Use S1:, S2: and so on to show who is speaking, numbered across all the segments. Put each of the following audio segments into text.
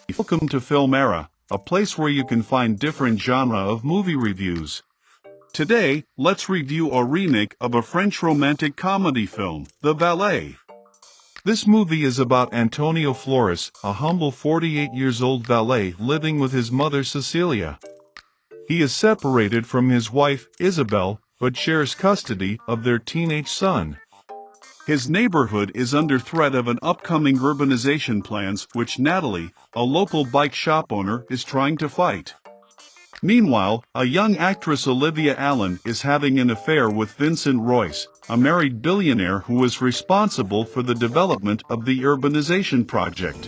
S1: Welcome to Film Era, a place where you can find different genre of movie reviews. Today, let's review a remake of a French romantic comedy film, The Valet. This movie is about Antonio Flores, a humble 48-years-old valet living with his mother Cecilia. He is separated from his wife, Isabel, but shares custody of their teenage son. His neighborhood is under threat of an upcoming urbanization plans which Natalie, a local bike shop owner, is trying to fight. Meanwhile, a young actress Olivia Allen is having an affair with Vincent Royce, a married billionaire who is responsible for the development of the urbanization project.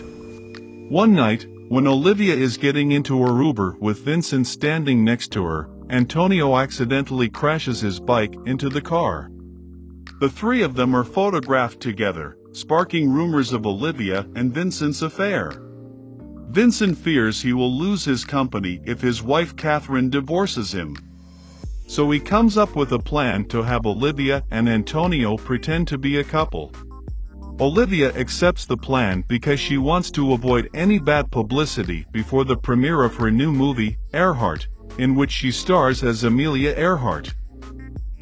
S1: One night, when Olivia is getting into her Uber with Vincent standing next to her, Antonio accidentally crashes his bike into the car. The three of them are photographed together, sparking rumors of Olivia and Vincent's affair. Vincent fears he will lose his company if his wife Catherine divorces him. So he comes up with a plan to have Olivia and Antonio pretend to be a couple. Olivia accepts the plan because she wants to avoid any bad publicity before the premiere of her new movie, Earhart, in which she stars as Amelia Earhart.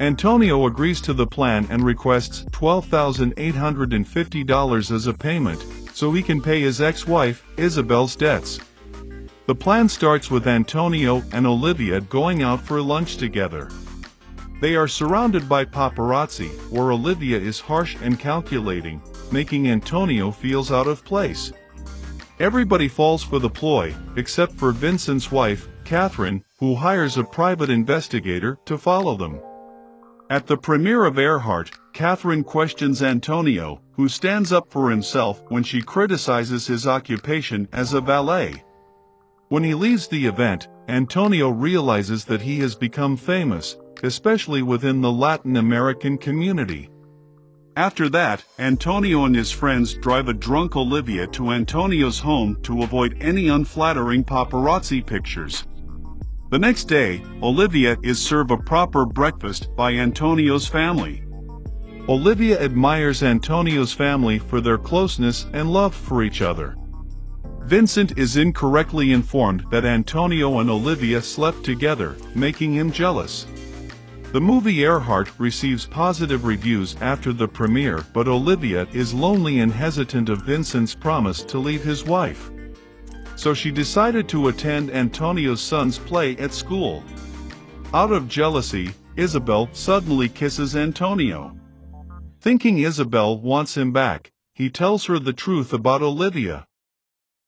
S1: Antonio agrees to the plan and requests $12,850 as a payment, so he can pay his ex-wife, Isabel's debts. The plan starts with Antonio and Olivia going out for lunch together. They are surrounded by paparazzi, where Olivia is harsh and calculating, making Antonio feels out of place. Everybody falls for the ploy, except for Vincent's wife, Catherine, who hires a private investigator to follow them. At the premiere of Earhart, Catherine questions Antonio, who stands up for himself when she criticizes his occupation as a valet. When he leaves the event, Antonio realizes that he has become famous, especially within the Latin American community. After that, Antonio and his friends drive a drunk Olivia to Antonio's home to avoid any unflattering paparazzi pictures. The next day, Olivia is served a proper breakfast by Antonio's family. Olivia admires Antonio's family for their closeness and love for each other. Vincent is incorrectly informed that Antonio and Olivia slept together, making him jealous. The movie Earhart receives positive reviews after the premiere, but Olivia is lonely and hesitant of Vincent's promise to leave his wife. So she decided to attend Antonio's son's play at school. Out of jealousy, Isabel suddenly kisses Antonio. Thinking Isabel wants him back, he tells her the truth about Olivia.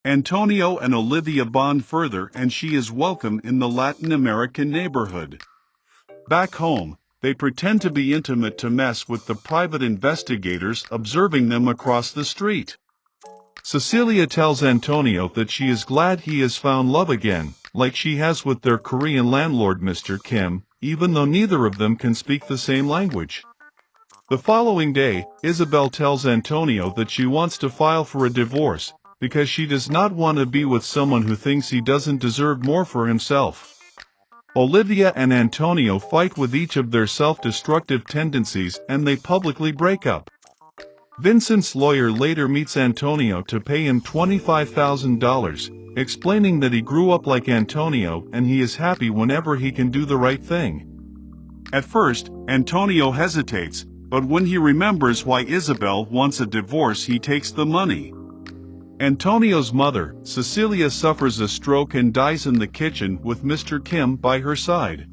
S1: Antonio and Olivia bond further and she is welcome in the Latin American neighborhood. Back home, they pretend to be intimate to mess with the private investigators observing them across the street. Cecilia tells Antonio that she is glad he has found love again, like she has with their Korean landlord Mr. Kim, even though neither of them can speak the same language. The following day, Isabel tells Antonio that she wants to file for a divorce, because she does not want to be with someone who thinks he doesn't deserve more for himself. Olivia and Antonio fight with each of their self-destructive tendencies and they publicly break up. Vincent's lawyer later meets Antonio to pay him $25,000, explaining that he grew up like Antonio and he is happy whenever he can do the right thing. At first, Antonio hesitates, but when he remembers why Isabel wants a divorce he takes the money. Antonio's mother, Cecilia, suffers a stroke and dies in the kitchen with Mr. Kim by her side.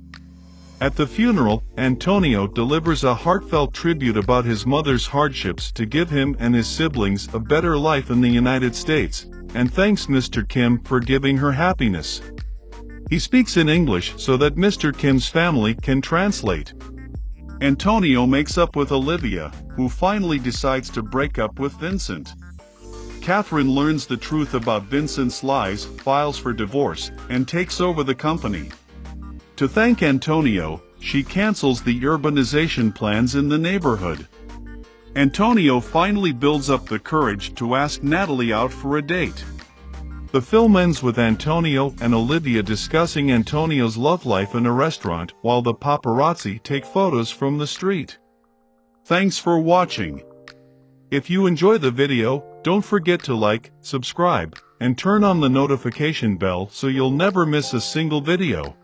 S1: At the funeral, Antonio delivers a heartfelt tribute about his mother's hardships to give him and his siblings a better life in the United States, and thanks Mr. Kim for giving her happiness. He speaks in English so that Mr. Kim's family can translate. Antonio makes up with Olivia, who finally decides to break up with Vincent. Catherine learns the truth about Vincent's lies, files for divorce, and takes over the company. To thank Antonio, she cancels the urbanization plans in the neighborhood. Antonio finally builds up the courage to ask Natalie out for a date. The film ends with Antonio and Olivia discussing Antonio's love life in a restaurant while the paparazzi take photos from the street. Thanks for watching. If you enjoy the video, don't forget to like, subscribe, and turn on the notification bell so you'll never miss a single video.